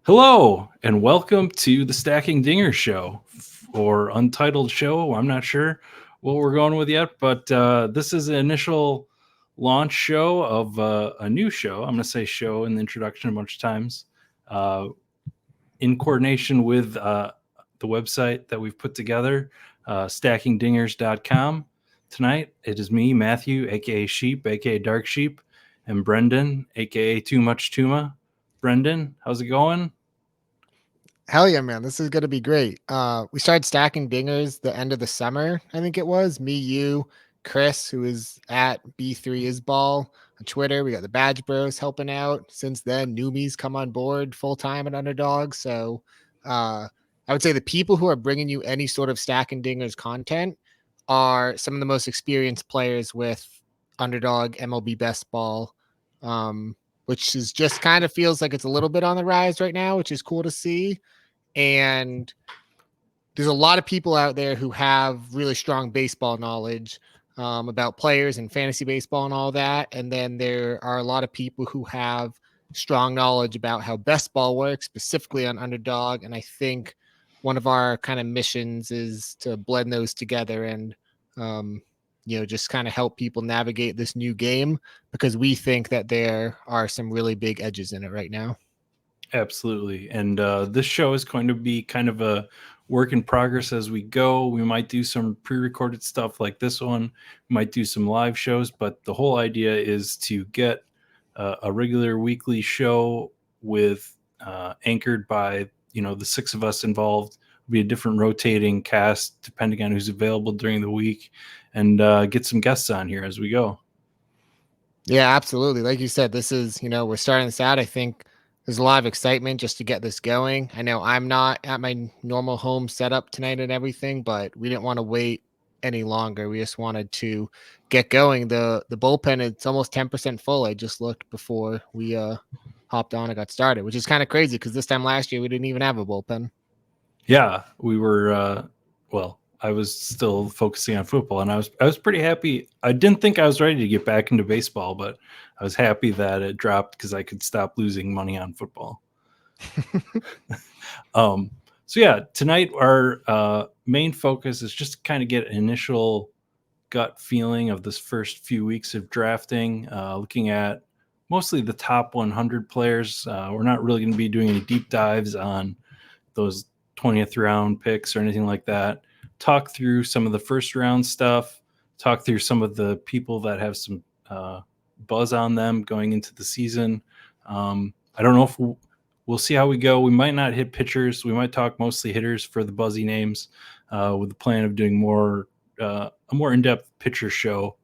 Hello, and welcome to the Stacking Dinger Show, or Untitled Show. I'm not sure what we're going with yet, but this is an initial launch show of a new show. I'm going to say show in the introduction a bunch of times, uh, in coordination with the website that we've put together, stackingdingers.com. Tonight, it is me, Matthew, aka Sheep, aka Dark Sheep, and Brendan, aka Too Much Tuma. Brendan, how's it going? Hell yeah, man. This is going to be great. We started stacking dingers the end of the summer, I think it was. Me, you, Chris, who is at B3isball on Twitter. We got the Badge Bros helping out. Since then, newbies come on board full time at Underdog. So I would say the people who are bringing you any sort of stacking dingers content are some of the most experienced players with Underdog, MLB Best Ball, which is just kind of feels like it's a little bit on the rise right now, which is cool to see. And there's a lot of people out there who have really strong baseball knowledge about players and fantasy baseball and all that. And then there are a lot of people who have strong knowledge about how best ball works, specifically on Underdog. And I think one of our kind of missions is to blend those together and, just kind of help people navigate this new game, because we think that there are some really big edges in it right now. Absolutely. And this show is going to be kind of a work in progress as we go. We might do some pre recorded stuff like this one, we might do some live shows, but the whole idea is to get a regular weekly show with anchored by, the six of us involved. It'll be a different rotating cast depending on who's available during the week, and get some guests on here as we go. Yeah, absolutely. Like you said, this is, we're starting this out. I think there's a lot of excitement just to get this going. I know I'm not at my normal home setup tonight and everything, but we didn't want to wait any longer. We just wanted to get going. The bullpen, it's almost 10% full. I just looked before we hopped on and got started, which is kind of crazy because this time last year we didn't even have a bullpen. Yeah, we were. I was still focusing on football, and I was pretty happy. I didn't think I was ready to get back into baseball, but I was happy that it dropped because I could stop losing money on football. So yeah, tonight our main focus is just to kind of get an initial gut feeling of this first few weeks of drafting, looking at mostly the top 100 players. We're not really going to be doing any deep dives on those 20th round picks or anything like that. Talk through some of the first round stuff, talk through some of the people that have some buzz on them going into the season. I don't know if we'll see how we go. We might not hit pitchers. We might talk mostly hitters for the buzzy names, with the plan of doing a more in-depth pitcher show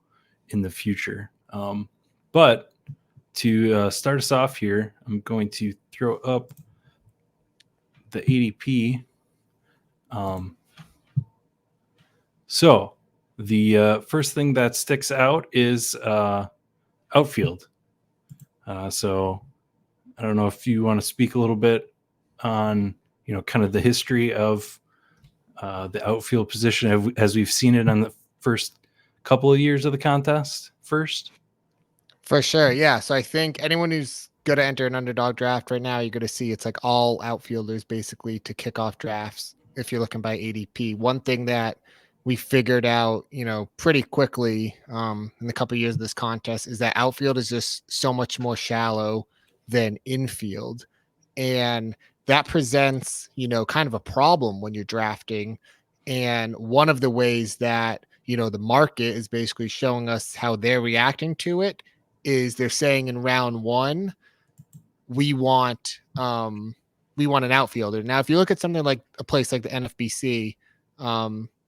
in the future. But to start us off here, I'm going to throw up the ADP. So the first thing that sticks out is outfield. So I don't know if you want to speak a little bit on, kind of the history of the outfield position as we've seen it on the first couple of years of the contest first. For sure. Yeah. So I think anyone who's going to enter an Underdog draft right now, you're going to see it's like all outfielders basically to kick off drafts if you're looking by ADP. One thing that we figured out, pretty quickly in the couple of years of this contest is that outfield is just so much more shallow than infield. And that presents, kind of a problem when you're drafting. And one of the ways that, the market is basically showing us how they're reacting to it is they're saying in round one, we want an outfielder. Now, if you look at something like a place like the NFBC,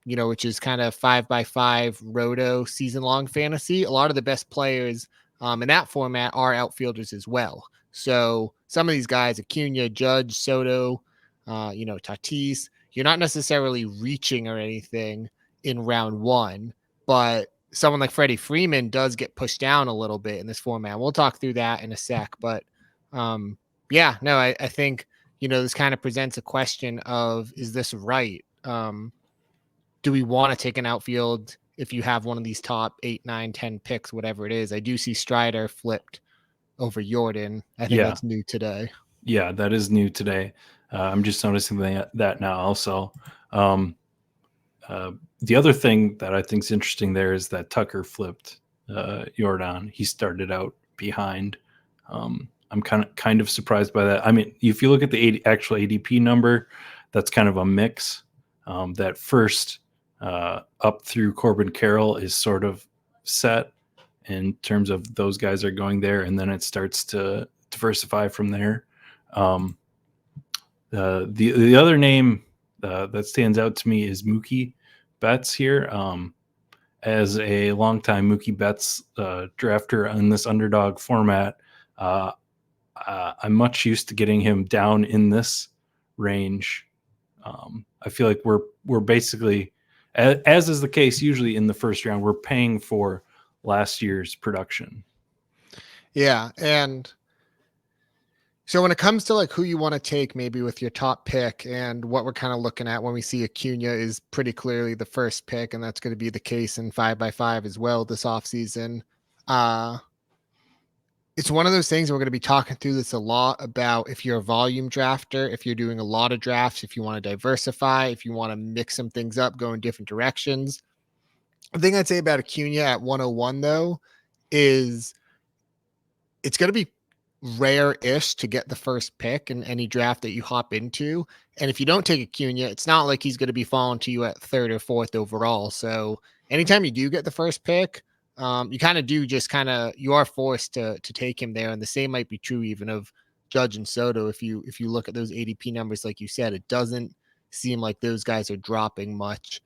which is kind of 5x5 roto season long fantasy, a lot of the best players in that format are outfielders as well. So some of these guys, Acuna, Judge, Soto, Tatis, you're not necessarily reaching or anything in round one, but someone like Freddie Freeman does get pushed down a little bit in this format. We'll talk through that in a sec, but I think, this kind of presents a question of, is this right? Do we want to take an outfield if you have one of these top 8, 9, 10 picks, whatever it is? I do see Strider flipped over Yordan. I think Yeah. that's new today. Yeah, that is new today. I'm just noticing that now also. Um, the other thing that I think is interesting there is that Tucker flipped Yordan. He started out behind. I'm kind of surprised by that. I mean, if you look at the actual ADP number, that's kind of a mix. That first up through Corbin Carroll is sort of set in terms of those guys are going there, and then it starts to diversify from there. Um, the other name that stands out to me is Mookie Betts here. As a longtime Mookie Betts drafter in this underdog format, uh, I'm much used to getting him down in this range. I feel like we're basically, as is the case usually in the first round, we're paying for last year's production. Yeah, and so when it comes to like who you want to take maybe with your top pick, and what we're kind of looking at when we see Acuna is pretty clearly the first pick, and that's going to be the case in 5x5 as well this offseason. Uh it's one of those things we're going to be talking through this a lot about if you're a volume drafter, if you're doing a lot of drafts, if you want to diversify, if you want to mix some things up, go in different directions. The thing I'd say about Acuna at 101 though is it's going to be rare-ish to get the first pick in any draft that you hop into. And if you don't take Acuna, it's not like he's going to be falling to you at third or fourth overall. So anytime you do get the first pick, you kind of do just you are forced to take him there. And the same might be true even of Judge and Soto. If you look at those ADP numbers, like you said, it doesn't seem like those guys are dropping much,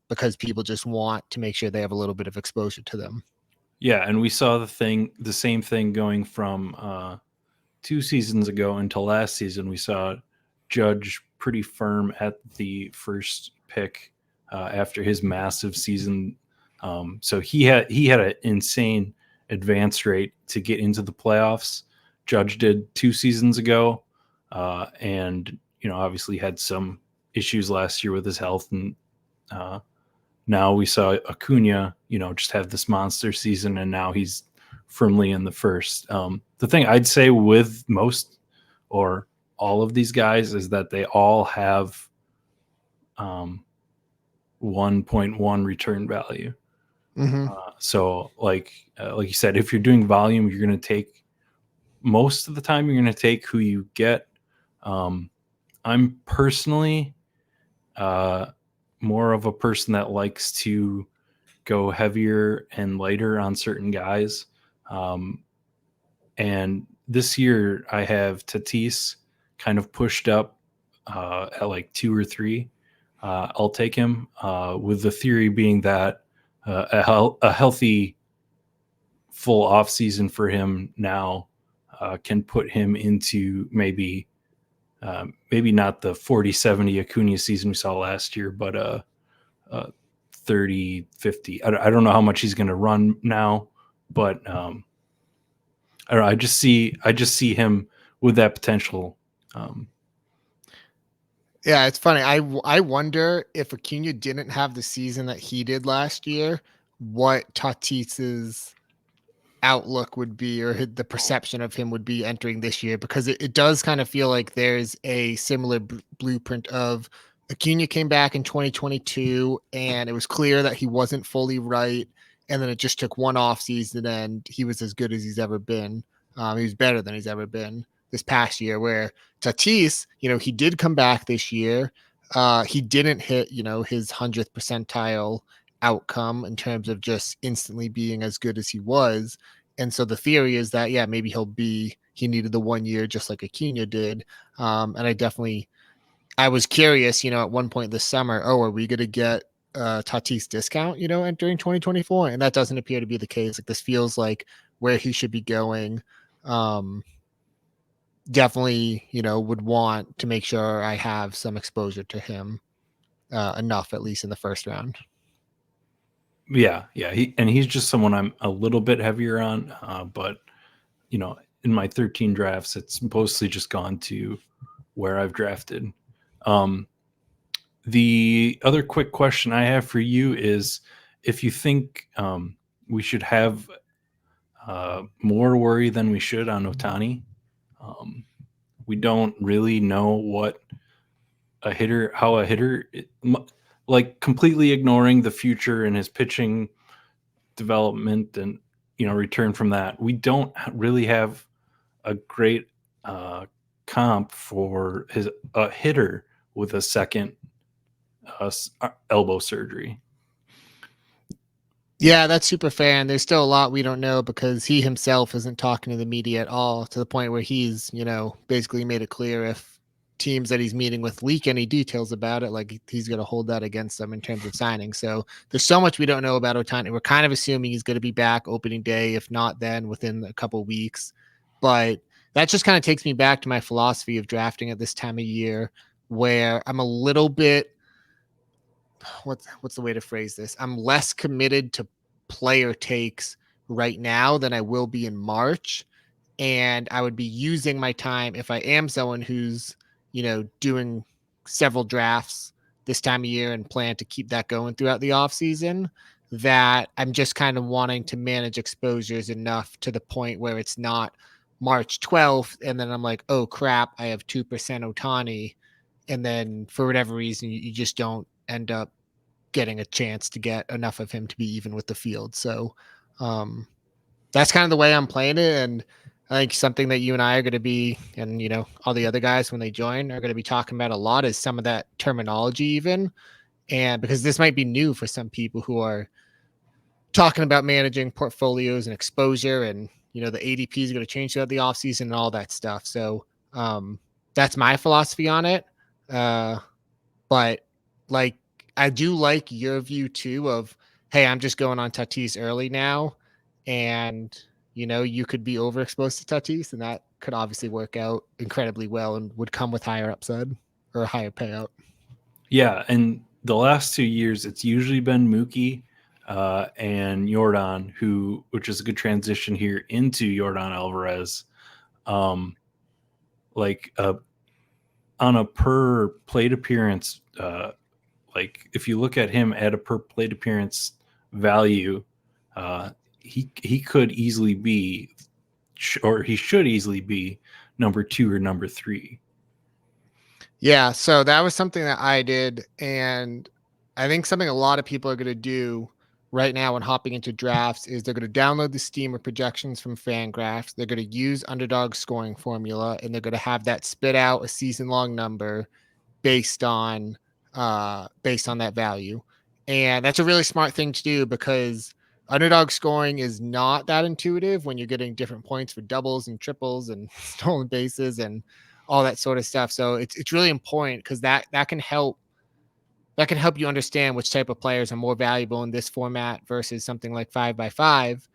because people just want to make sure they have a little bit of exposure to them. Yeah, and we saw the same thing going from 2 seasons ago until last season. We saw Judge pretty firm at the first pick after his massive season. So he had an insane advance rate to get into the playoffs. Judge did 2 seasons ago, and obviously had some issues last year with his health, and now we saw Acuna, just have this monster season, and now he's firmly in the first. The thing I'd say with most or all of these guys is that they all have 1.1 return value. Mm-hmm. So like you said, if you're doing volume, you're going to take most of the time. You're going to take who you get. I'm personally more of a person that likes to go heavier and lighter on certain guys. And this year I have Tatis kind of pushed up at like 2 or 3. I'll take him with the theory being that a healthy full off season for him now can put him into maybe not the 40-70 Acuna season we saw last year, but 30-50. I don't know how much he's going to run now, but I don't know. I just see him with that potential. Yeah, it's funny. I wonder if Acuna didn't have the season that he did last year, what Tatis's outlook would be, or the perception of him would be entering this year, because it does kind of feel like there's a similar blueprint of Acuna came back in 2022 and it was clear that he wasn't fully right. And then it just took one off season and he was as good as he's ever been. He was better than he's ever been this past year, where Tatis, he did come back this year. He didn't hit, his 100th percentile outcome in terms of just instantly being as good as he was. And so the theory is that, yeah, maybe he needed the 1 year just like Acuna did. And I was curious, at one point this summer, are we going to get Tatis discount, entering 2024? And that doesn't appear to be the case. Like, this feels like where he should be going. Definitely, would want to make sure I have some exposure to him, enough, at least in the first round. Yeah. He's just someone I'm a little bit heavier on, but in my 13 drafts, it's mostly just gone to where I've drafted. The other quick question I have for you is if you think we should have more worry than we should on Ohtani. We don't really know how a hitter, like completely ignoring the future and his pitching development and return from that. We don't really have a great comp for his a hitter with a second elbow surgery. Yeah, that's super fair. And there's still a lot we don't know because he himself isn't talking to the media at all, to the point where he's, basically made it clear if teams that he's meeting with leak any details about it, like he's going to hold that against them in terms of signing. So there's so much we don't know about Ohtani. We're kind of assuming he's going to be back opening day, if not then within a couple weeks. But that just kind of takes me back to my philosophy of drafting at this time of year, where I'm a little bit, what's the way to phrase this? I'm less committed to player takes right now than I will be in March. And I would be using my time, if I am someone who's, doing several drafts this time of year and plan to keep that going throughout the off season, that I'm just kind of wanting to manage exposures enough to the point where it's not March 12th. And then I'm like, oh crap, I have 2% Ohtani. And then for whatever reason, you just don't end up getting a chance to get enough of him to be even with the field. So that's kind of the way I'm playing it. And I think something that you and I are going to be, and all the other guys when they join are going to be talking about a lot is some of that terminology even. And because this might be new for some people who are talking about managing portfolios and exposure, and the ADP is going to change throughout the offseason and all that stuff. So that's my philosophy on it. But like, I do like your view too of, hey, I'm just going on Tatis early now, and you could be overexposed to Tatis, and that could obviously work out incredibly well and would come with higher upside or a higher payout. Yeah, and the last 2 years, it's usually been Mookie and Yordan, which is a good transition here into Yordan Alvarez. Like on a per plate appearance, like if you look at him at a per plate appearance value, he could easily be, or he should easily be number 2 or number 3. Yeah, so that was something that I did, and I think something a lot of people are going to do right now when hopping into drafts is they're going to download the Steamer projections from Fangraphs. They're going to use Underdog scoring formula, and they're going to have that spit out a season-long number based on that value. And that's a really smart thing to do because Underdog scoring is not that intuitive when you're getting different points for doubles and triples and stolen bases and all that sort of stuff. So it's really important because that can help you understand which type of players are more valuable in this format versus something like 5x5.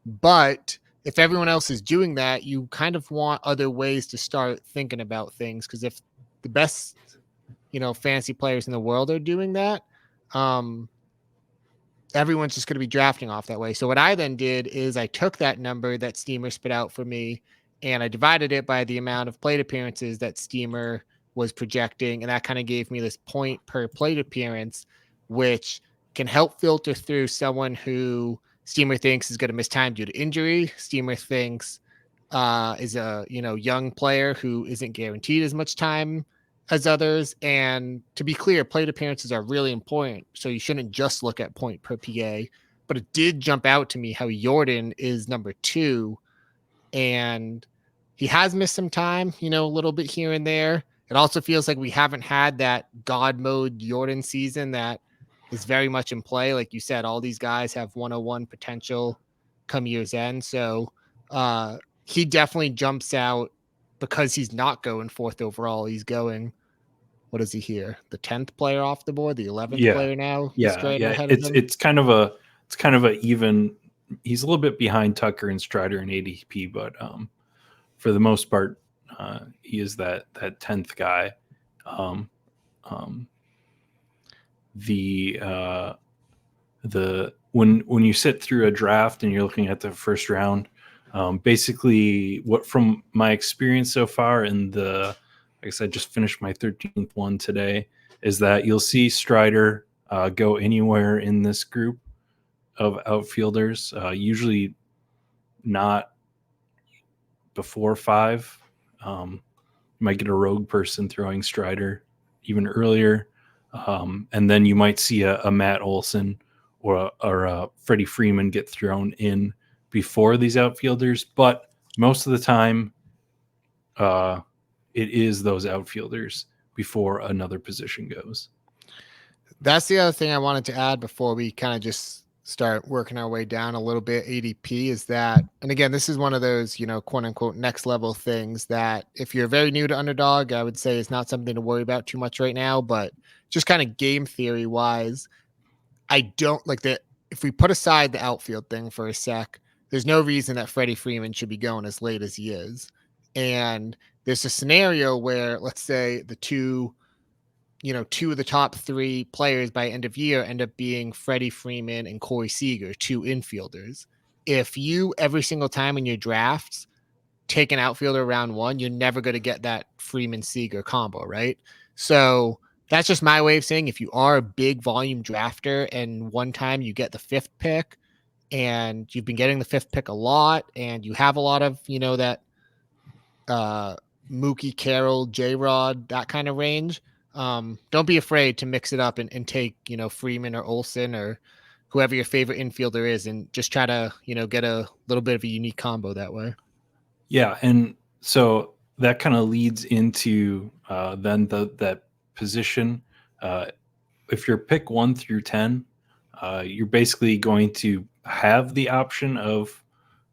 But if everyone else is doing that, you kind of want other ways to start thinking about things, because if the best fantasy players in the world are doing that, everyone's just going to be drafting off that way. So what I then did is I took that number that Steamer spit out for me, and I divided it by the amount of plate appearances that Steamer was projecting. And that kind of gave me this point per plate appearance, which can help filter through someone who Steamer thinks is going to miss time due to injury. Steamer thinks is a young player who isn't guaranteed as much time as others. And to be clear, plate appearances are really important, so you shouldn't just look at point per PA. But it did jump out to me how Yordan is number 2, and he has missed some time, a little bit here and there. It also feels like we haven't had that God mode Yordan season that is very much in play. Like you said, all these guys have 101 potential come year's end. So he definitely jumps out because he's not going 4th overall. He's going, what is he here? The 10th player off the board, the 11th Yeah, player now. He's yeah, straight yeah. ahead of It's him. it's kind of a even. He's a little bit behind Tucker and Strider in ADP, but for the most part, he is that 10th guy. Um, um, the when you sit through a draft and you're looking at the first round, basically what from my experience so far in the, like I said, just finished my 13th one today, is that you'll see Strider go anywhere in this group of outfielders, usually not before 5, You might get a rogue person throwing Strider even earlier. And then you might see a Matt Olson or a Freddie Freeman get thrown in before these outfielders. But most of the time, it is those outfielders before another position goes. That's the other thing I wanted to add before we kind of just start working our way down a little bit ADP is that, and again, this is one of those, quote unquote, next level things that if you're very new to Underdog, I would say is not something to worry about too much right now, but just kind of game theory wise, I don't like that. If we put aside the outfield thing for a sec, there's no reason that Freddie Freeman should be going as late as he is. And there's a scenario where, let's say, two of the top three players by end of year end up being Freddie Freeman and Corey Seager, two infielders. If you every single time in your drafts take an outfielder round one, you're never going to get that Freeman Seager combo, right? So that's just my way of saying if you are a big volume drafter and one time you get the fifth pick and you've been getting the fifth pick a lot and you have a lot of, that Mookie, Carroll, J-Rod, that kind of range, don't be afraid to mix it up and take, Freeman or Olson or whoever your favorite infielder is and just try to, get a little bit of a unique combo that way. Yeah, and so that kind of leads into then that position. If you're pick 1 through 10, you're basically going to have the option of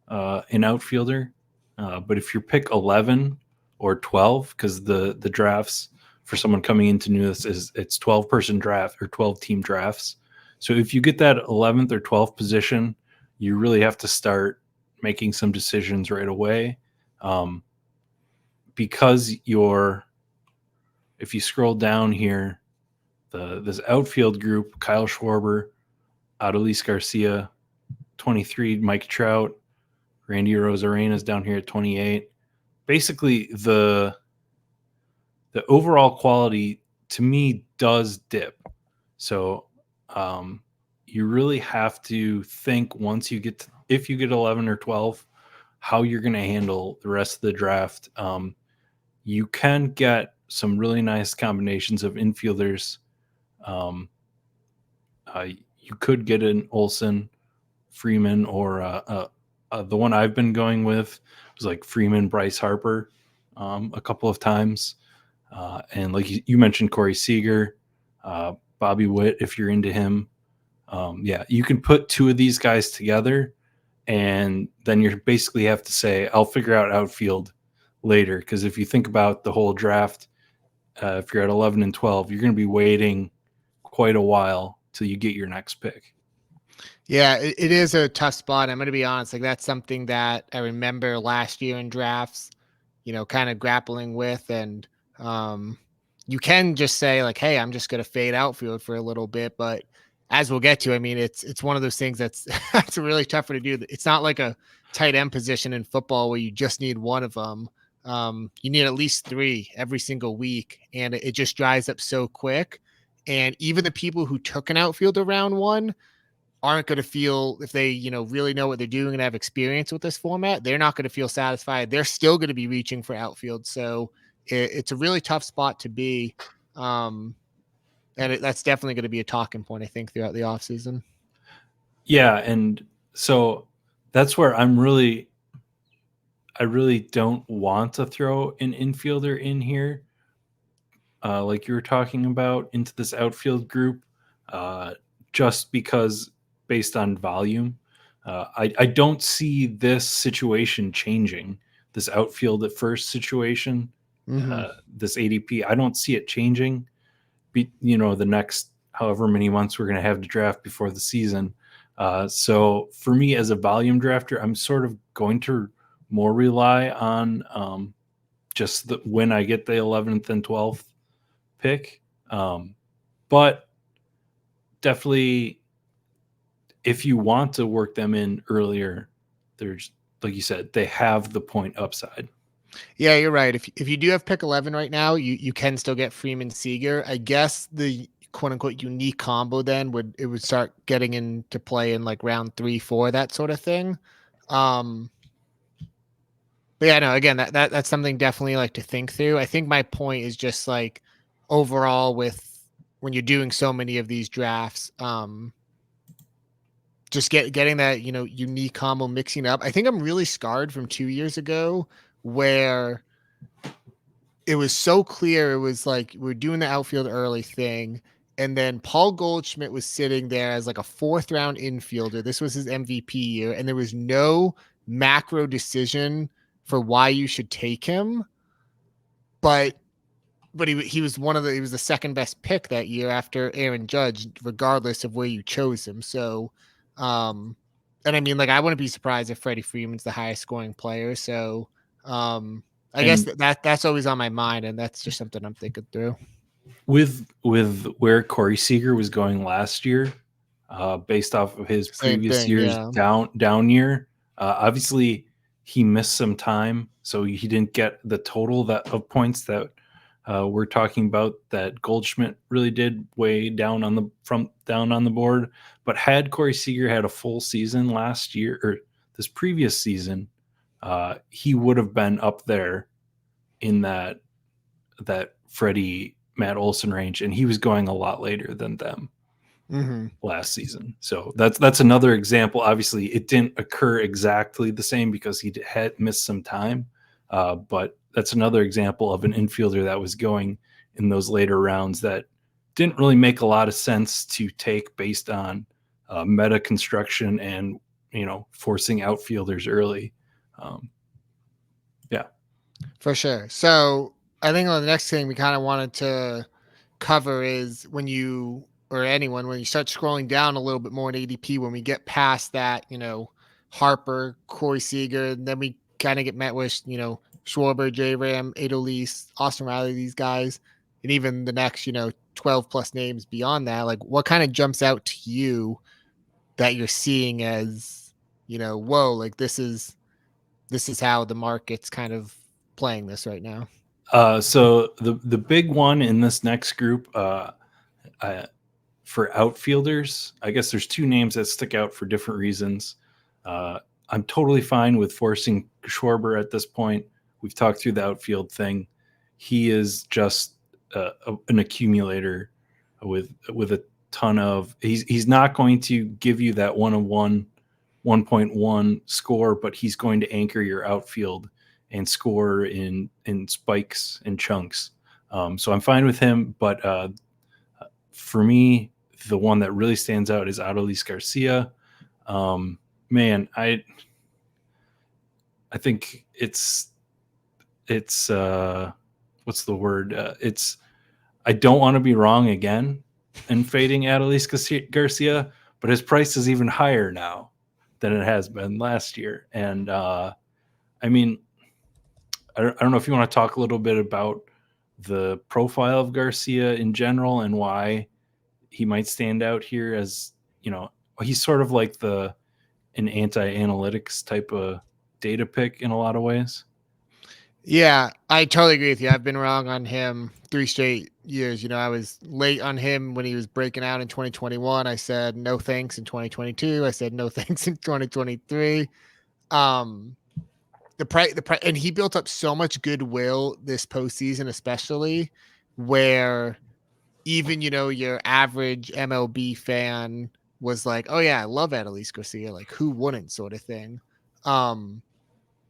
an outfielder. But if you're pick 11 or 12, because the drafts for someone coming into this is it's 12-person draft or 12-team drafts. So if you get that 11th or 12th position, you really have to start making some decisions right away. Because if you scroll down here, this outfield group, Kyle Schwarber, Adolis Garcia, 23, Mike Trout, Randy Arozarena is down here at 28. Basically, the overall quality to me does dip. So you really have to think once you get if you get 11 or 12, how you're going to handle the rest of the draft. You can get some really nice combinations of infielders. You could get an Olson, Freeman, or the one I've been going with was like Freeman, Bryce Harper, a couple of times. And like you mentioned, Corey Seager, Bobby Witt, if you're into him. Yeah, you can put two of these guys together, and then you basically have to say, I'll figure out outfield later. Because if you think about the whole draft, if you're at 11 and 12, you're going to be waiting quite a while till you get your next pick. Yeah, it is a tough spot. I'm going to be honest. Like that's something that I remember last year in drafts, kind of grappling with. And you can just say like, hey, I'm just going to fade outfield for a little bit. But as we'll get to, I mean, it's one of those things that's that's really tougher to do. It's not like a tight end position in football where you just need one of them. You need at least three every single week. And it just dries up so quick. And even the people who took an outfielder round one aren't going to feel if they, really know what they're doing and have experience with this format, they're not going to feel satisfied. They're still going to be reaching for outfield. So it's a really tough spot to be. And that's definitely going to be a talking point, I think, throughout the offseason. Yeah. And so that's where I really don't want to throw an infielder in here. Like you were talking about into this outfield group, just because based on volume. I don't see this situation changing, this outfield at first situation, this ADP. I don't see it changing, the next however many months we're going to have to draft before the season. So for me as a volume drafter, I'm sort of going to more rely on just when I get the 11th and 12th pick. But definitely if you want to work them in earlier, there's, like you said, they have the point upside. Yeah, you're right. If you do have pick 11 right now, you can still get Freeman Seager. I guess the quote unquote unique combo then would start getting into play in like round 3, 4, that sort of thing. But yeah, no, again, that's something definitely like to think through. I think my point is just like overall with when you're doing so many of these drafts, just getting that, unique combo mixing up. I think I'm really scarred from 2 years ago where it was so clear. It was like we're doing the outfield early thing. And then Paul Goldschmidt was sitting there as like a fourth round infielder. This was his MVP year. And there was no macro decision for why you should take him. But he was he was the second best pick that year after Aaron Judge, regardless of where you chose him. So, and I mean, like, I wouldn't be surprised if Freddie Freeman's the highest scoring player. So, I guess And that's always on my mind, and that's just something I'm thinking through. with where Corey Seager was going last year, based off of his Same previous thing, year's yeah. down year, obviously he missed some time, so he didn't get the total of points that we're talking about that Goldschmidt really did way down on the board. But had Corey Seager had a full season last year or this previous season, he would have been up there in that Freddie Matt Olson range, and he was going a lot later than them last season. So that's another example. Obviously, it didn't occur exactly the same because he had missed some time, but that's another example of an infielder that was going in those later rounds that didn't really make a lot of sense to take based on meta construction and forcing outfielders early. Yeah. For sure. So I think the next thing we kind of wanted to cover is when you or anyone when you start scrolling down a little bit more in ADP, when we get past that, Harper, Corey Seager, and then we kind of get met with, Schwarber, J Ram, Adolis, Austin Riley, these guys, and even the next, 12 plus names beyond that. Like, what kind of jumps out to you that you're seeing as, whoa, like this is how the market's kind of playing this right now? So the big one in this next group, for outfielders, I guess there's two names that stick out for different reasons. I'm totally fine with forcing Schwarber at this point. We've talked through the outfield thing. He is just an accumulator with a ton of. He's not going to give you that 1.1 score, but he's going to anchor your outfield and score in spikes and chunks. So I'm fine with him, but for me, the one that really stands out is Adolis Garcia. Man, I think it's what's the word? It's I don't want to be wrong again in fading Adolis Garcia, but his price is even higher now than it has been last year. And I mean, I don't know if you want to talk a little bit about the profile of Garcia in general and why he might stand out here as, he's sort of like an anti-analytics type of data pick in a lot of ways. Yeah, I totally agree with you. I've been wrong on him 3 straight years. I was late on him when he was breaking out in 2021. I said no thanks in 2022. I said no thanks in 2023. The price, and he built up so much goodwill this postseason, especially where even your average MLB fan was like, "Oh yeah, I love Adolis Garcia." Like, who wouldn't, sort of thing. Oh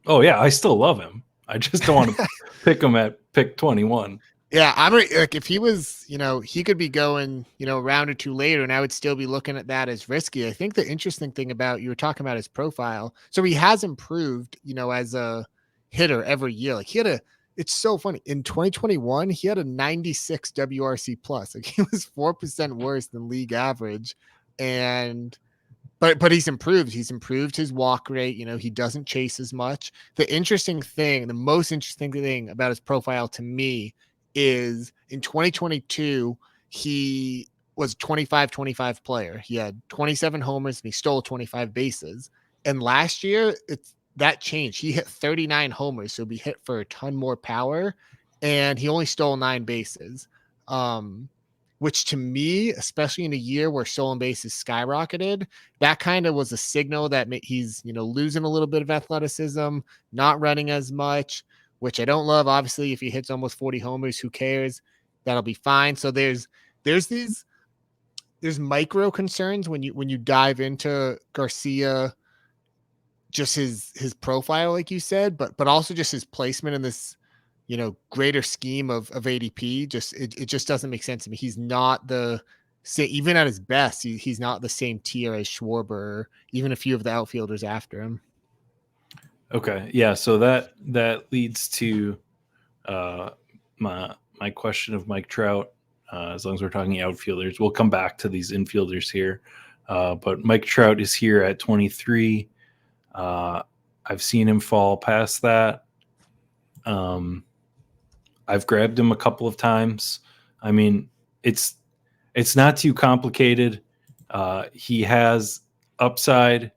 yeah, I still love him. I just don't want to pick him at pick 21. Yeah, I'm like, if he was, he could be going, a round or two later, and I would still be looking at that as risky. I think the interesting thing about you were talking about his profile, so he has improved, as a hitter every year. Like it's so funny. In 2021, he had a 96 WRC plus. Like, he was 4% worse than league average, and but he's improved. He's improved his walk rate. He doesn't chase as much. The most interesting thing about his profile to me is in 2022, he was 25-25 player. He had 27 homers and he stole 25 bases. And last year, that changed. He hit 39 homers, so he hit for a ton more power, and he only stole 9 bases. which to me, especially in a year where stolen bases skyrocketed, that kind of was a signal that he's, losing a little bit of athleticism, not running as much, which I don't love. Obviously, if he hits almost 40 homers, who cares? That'll be fine. So there's micro concerns when you dive into Garcia, just his profile, like you said, but also just his placement in this, greater scheme of ADP. Just it just doesn't make sense to me. He's not even at his best, he's not the same tier as Schwarber, even a few of the outfielders after him. Okay, yeah. So that leads to my question of Mike Trout. As long as we're talking outfielders, we'll come back to these infielders here. But Mike Trout is here at 23. I've seen him fall past that. I've grabbed him a couple of times. I mean, it's not too complicated. He has upside,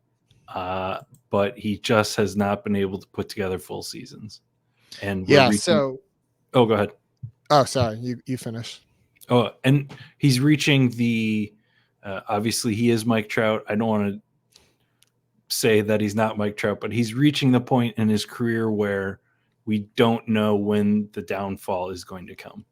but he just has not been able to put together full seasons. And yeah. Oh, go ahead. Oh, sorry. You finish. Oh, and he's reaching the. Obviously, he is Mike Trout. I don't want to say that he's not Mike Trout, but he's reaching the point in his career where we don't know when the downfall is going to come.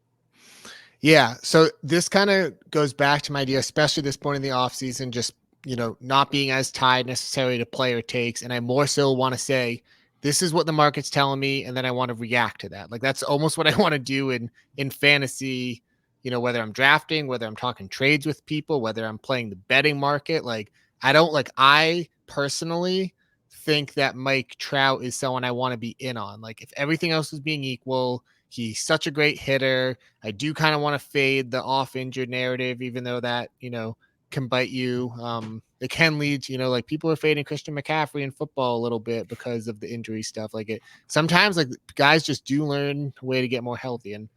Yeah. So this kind of goes back to my idea, especially this point in the offseason, just, not being as tied necessarily to player takes. And I more so want to say, this is what the market's telling me. And then I want to react to that. Like, that's almost what I want to do in fantasy, whether I'm drafting, whether I'm talking trades with people, whether I'm playing the betting market. Like, I personally think that Mike Trout is someone I want to be in on. Like, if everything else is being equal, he's such a great hitter. I do kind of want to fade the off injured narrative, even though that, can bite you. It can lead to, like, people are fading Christian McCaffrey in football a little bit because of the injury stuff. Like, sometimes, like, guys just do learn a way to get more healthy. And,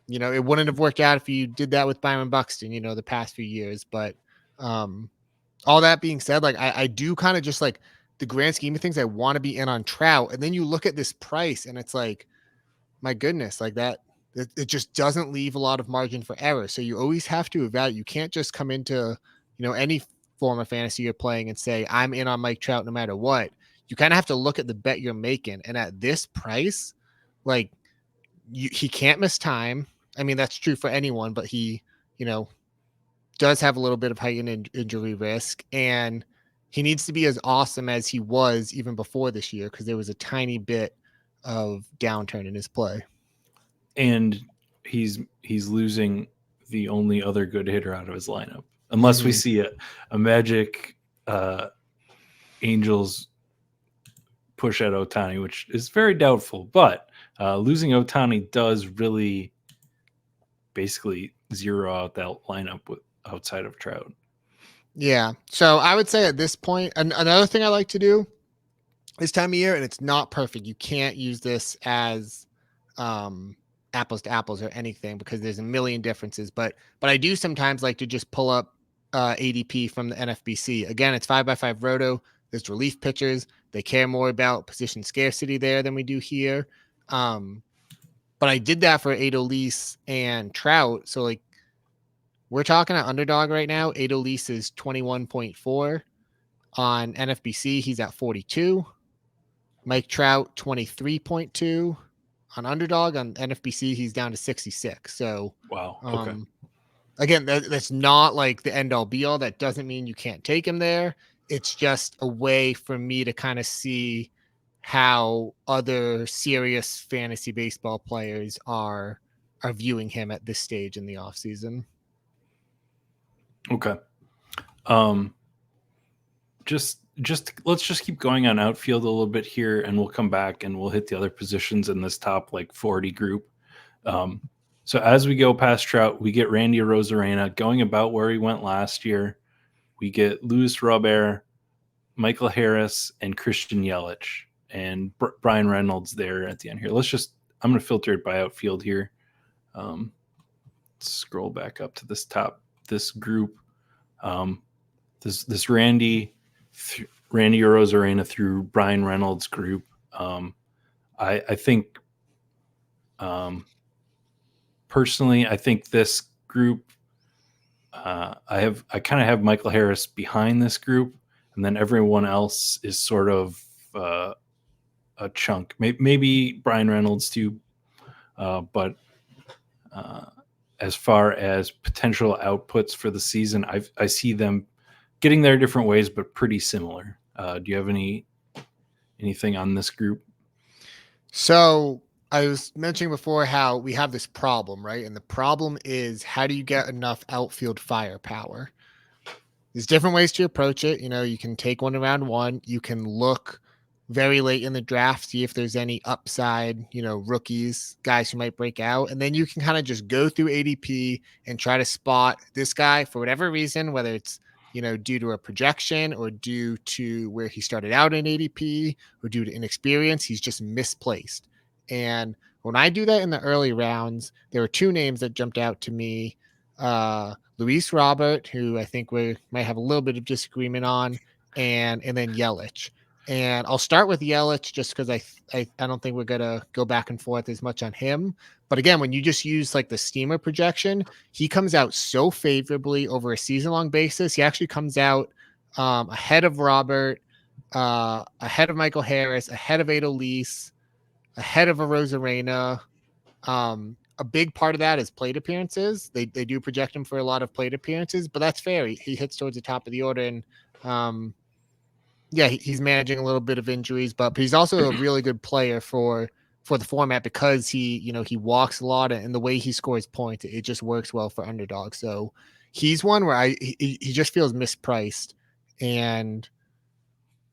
it wouldn't have worked out if you did that with Byron Buxton, the past few years. But all that being said, like, I do kind of just, like, the grand scheme of things, I want to be in on Trout. And then you look at this price and it's like, my goodness, like that, it just doesn't leave a lot of margin for error. So you always have to evaluate. You can't just come into, any form of fantasy you're playing and say, I'm in on Mike Trout no matter what. You kind of have to look at the bet you're making. And at this price, like, he can't miss time. I mean, that's true for anyone, but he, does have a little bit of heightened injury risk. And he needs to be as awesome as he was even before this year, because there was a tiny bit of downturn in his play. And he's losing the only other good hitter out of his lineup, unless we see a magic Angels push at Ohtani, which is very doubtful. But losing Ohtani does really basically zero out that lineup outside of Trout. Yeah. So I would say at this point, another thing I like to do this time of year, and it's not perfect, you can't use this as apples to apples or anything, because there's a million differences, but I do sometimes like to just pull up ADP from the NFBC. Again, it's 5x5 roto. There's relief pitchers. They care more about position scarcity there than we do here. But I did that for Adolis and Trout. So, like, we're talking at Underdog right now. Adolis is 21.4. On NFBC, he's at 42. Mike Trout, 23.2. On Underdog. On NFBC, he's down to 66. So, wow. Okay. Again, that's not like the end all be all. That doesn't mean you can't take him there. It's just a way for me to kind of see how other serious fantasy baseball players are viewing him at this stage in the offseason. Okay. Just let's just keep going on outfield a little bit here, and we'll come back and we'll hit the other positions in this top like 40 group. So as we go past Trout, we get Randy Arozarena going about where he went last year. We get Luis Robert, Michael Harris, and Christian Yelich, and Brian Reynolds there at the end here. I'm going to filter it by outfield here. Scroll back up to this group. This Randy Arozarena through Brian Reynolds group. I think, personally, I think this group, I kind of have Michael Harris behind this group, and then everyone else is sort of a chunk. Maybe Brian Reynolds too, but as far as potential outputs for the season, I see them getting there different ways, but pretty similar. Do you have anything on this group? So I was mentioning before how we have this problem, right? And the problem is, how do you get enough outfield firepower? There's different ways to approach it. You can take one around one. You can look very late in the draft, see if there's any upside, rookies, guys who might break out. And then you can kind of just go through ADP and try to spot this guy for whatever reason, whether it's, due to a projection or due to where he started out in ADP or due to inexperience, he's just misplaced. And when I do that in the early rounds, there were two names that jumped out to me. Luis Robert, who I think we might have a little bit of disagreement on, and then Yelich. And I'll start with Yelich just because I don't think we're gonna go back and forth as much on him. But again, when you just use like the steamer projection, he comes out so favorably over a season-long basis. He actually comes out ahead of Robert, ahead of Michael Harris, ahead of Adolis, ahead of Arozarena. A big part of that is plate appearances. They do project him for a lot of plate appearances, but that's fair. He hits towards the top of the order, and he's managing a little bit of injuries, but he's also a really good player for the format because he walks a lot, and the way he scores points, it just works well for Underdog. So he's one where he just feels mispriced, and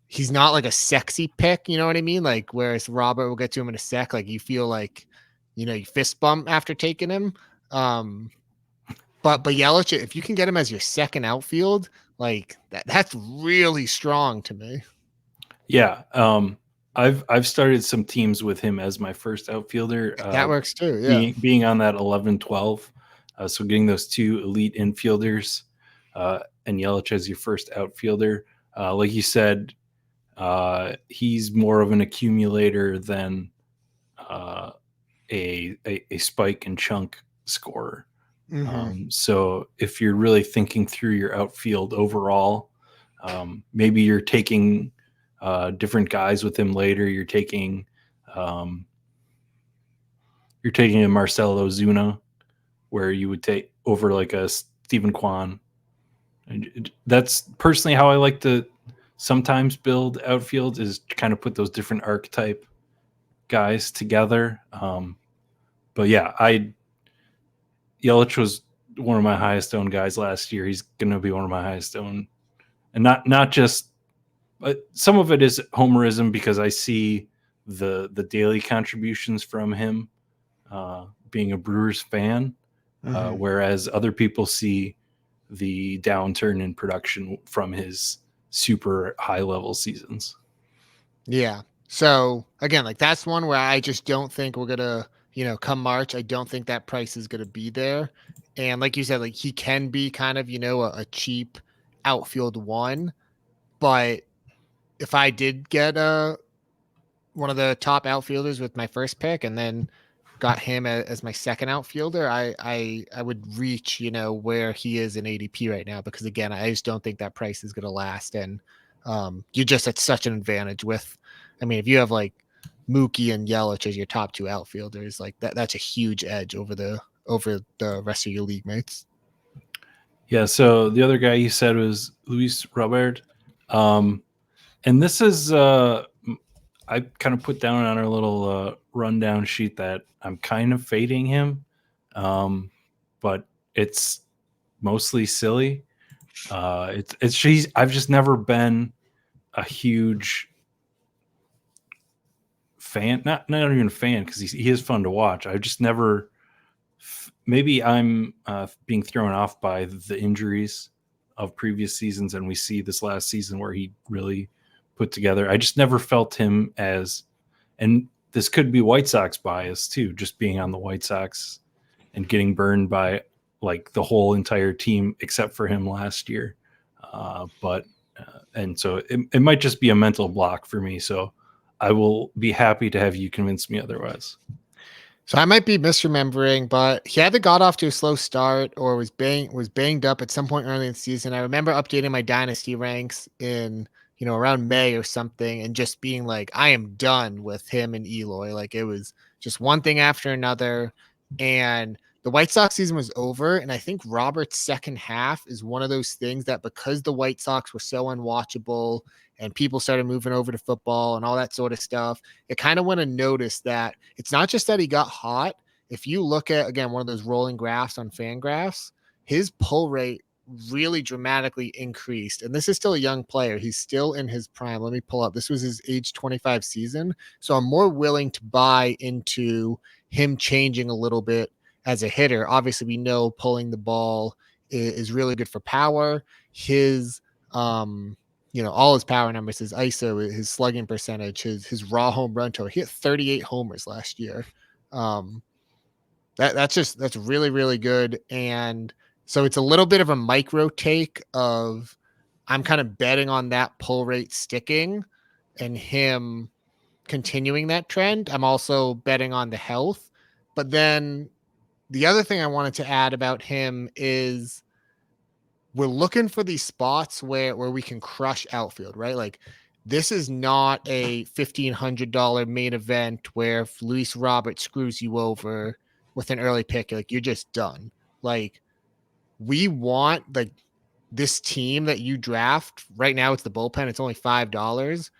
he's not like a sexy pick, you know what I mean? Like, whereas Robert, will get to him in a sec, like you feel like, you fist bump after taking him. But Yelich, if you can get him as your second outfield, like that's really strong to me. Yeah. I've started some teams with him as my first outfielder. That works too. Yeah. Being on that 11-12. So getting those two elite infielders and Yelich as your first outfielder. Like you said, he's more of an accumulator than a spike and chunk scorer. Mm-hmm. So if you're really thinking through your outfield overall, maybe you're taking different guys with him later. You're taking a Marcell Ozuna, where you would take over like a Stephen Kwan. And that's personally how I like to sometimes build outfields, is to kind of put those different archetype guys together. But yeah, Yelich was one of my highest owned guys last year. He's going to be one of my highest owned, and not just. But some of it is homerism because I see the daily contributions from him, being a Brewers fan, whereas other people see the downturn in production from his super high level seasons. Yeah. So again, like that's one where I just don't think we're gonna, come March, I don't think that price is gonna be there. And like you said, like he can be kind of, a cheap outfield one, but if I did get one of the top outfielders with my first pick and then got him as my second outfielder, I would reach, where he is in ADP right now, because again, I just don't think that price is going to last. And you're just at such an advantage with, if you have like Mookie and Yelich as your top two outfielders, like that's a huge edge over the rest of your league mates. Yeah. So the other guy you said was Luis Robert. And this is, I kind of put down on our little rundown sheet that I'm kind of fading him, but it's mostly silly. I've just never been a huge fan, not even a fan, because he is fun to watch. I just never. Maybe I'm being thrown off by the injuries of previous seasons, and we see this last season where he really put together. I just never felt him as, and this could be White Sox bias too, just being on the White Sox and getting burned by like the whole entire team except for him last year. And so it might just be a mental block for me. So I will be happy to have you convince me otherwise. So I might be misremembering, but he either got off to a slow start or was banged up at some point early in the season. I remember updating my dynasty ranks in around May or something, and just being like, I am done with him and Eloy. Like it was just one thing after another, and the White Sox season was over. And I think Robert's second half is one of those things that, because the White Sox were so unwatchable and people started moving over to football and all that sort of stuff, it kind of went unnoticed that it's not just that he got hot. If you look at, again, one of those rolling graphs on Fangraphs, his pull rate really dramatically increased. And this is still a young player. He's still in his prime. Let me pull up. This was his age 25 season. So I'm more willing to buy into him changing a little bit as a hitter. Obviously, we know pulling the ball is really good for power. His all his power numbers, his ISO, his slugging percentage, his raw home run total. He hit 38 homers last year. That's really, really good. And so it's a little bit of a micro take of, I'm kind of betting on that pull rate sticking and him continuing that trend. I'm also betting on the health. But then the other thing I wanted to add about him is, we're looking for these spots where we can crush outfield, right? Like, this is not a $1,500 main event where if Luis Robert screws you over with an early pick, like, you're just done. Like, we want, like, this team that you draft right now, it's the bullpen. It's only $5,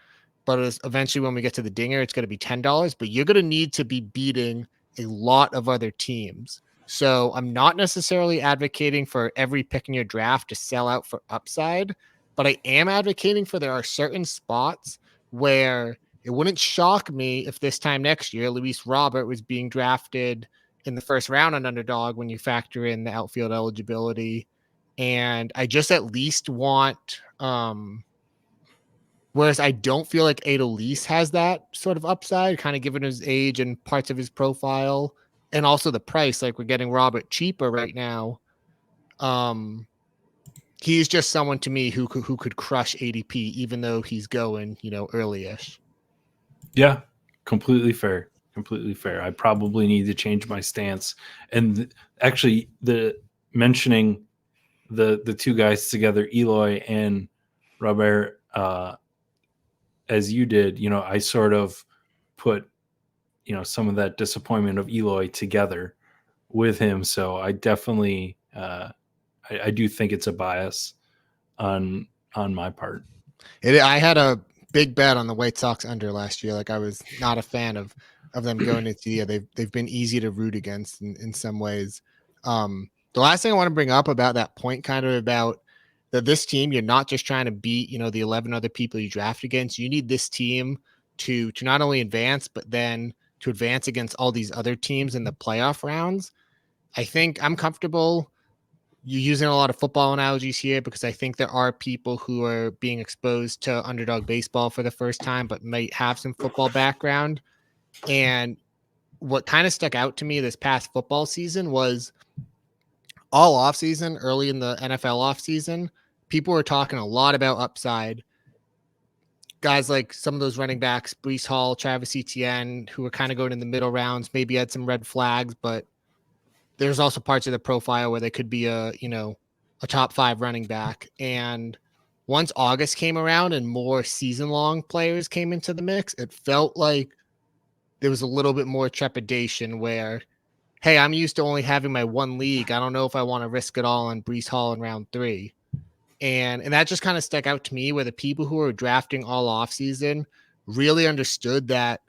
but eventually when we get to the dinger, it's going to be $10, but you're going to need to be beating a lot of other teams. So I'm not necessarily advocating for every pick in your draft to sell out for upside, but I am advocating for, there are certain spots where it wouldn't shock me if this time next year, Luis Robert was being drafted in the first round on Underdog when you factor in the outfield eligibility. And I just at least want, whereas I don't feel like Adolis has that sort of upside, kind of given his age and parts of his profile, and also the price. Like, we're getting Robert cheaper right now. He's just someone to me who could crush ADP, even though he's going, early-ish. Yeah, completely fair. Completely fair. I probably need to change my stance. And actually, the mentioning the two guys together, Eloy and Robert, as you did, I sort of put, some of that disappointment of Eloy together with him. So I definitely, I do think it's a bias on my part. I had a big bet on the White Sox under last year. Like, I was not a fan of them going into the year. They've been easy to root against in some ways. The last thing I want to bring up about that point, kind of about that this team, you're not just trying to beat, the 11 other people you draft against. You need this team to not only advance, but then to advance against all these other teams in the playoff rounds. I think I'm comfortable using a lot of football analogies here, because I think there are people who are being exposed to Underdog baseball for the first time, but might have some football background. And what kind of stuck out to me this past football season was, all offseason, early in the NFL offseason, people were talking a lot about upside. Guys like some of those running backs, Brees Hall, Travis Etienne, who were kind of going in the middle rounds, maybe had some red flags, but there's also parts of the profile where they could be a top 5 running back. And once August came around and more season-long players came into the mix, it felt like there was a little bit more trepidation where, hey, I'm used to only having my one league. I don't know if I want to risk it all on Brees Hall in round 3. And that just kind of stuck out to me, where the people who were drafting all offseason really understood that,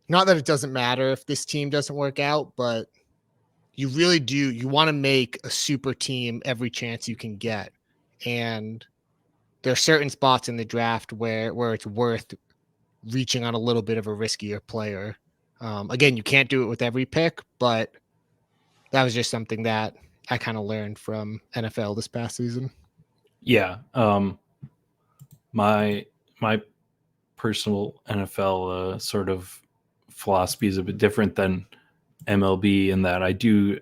not that it doesn't matter if this team doesn't work out, but you really do. You want to make a super team every chance you can get. And there are certain spots in the draft where it's worth reaching on a little bit of a riskier player. Again, you can't do it with every pick, but that was just something that I kind of learned from NFL this past season. Yeah. My personal NFL sort of philosophy is a bit different than MLB in that I do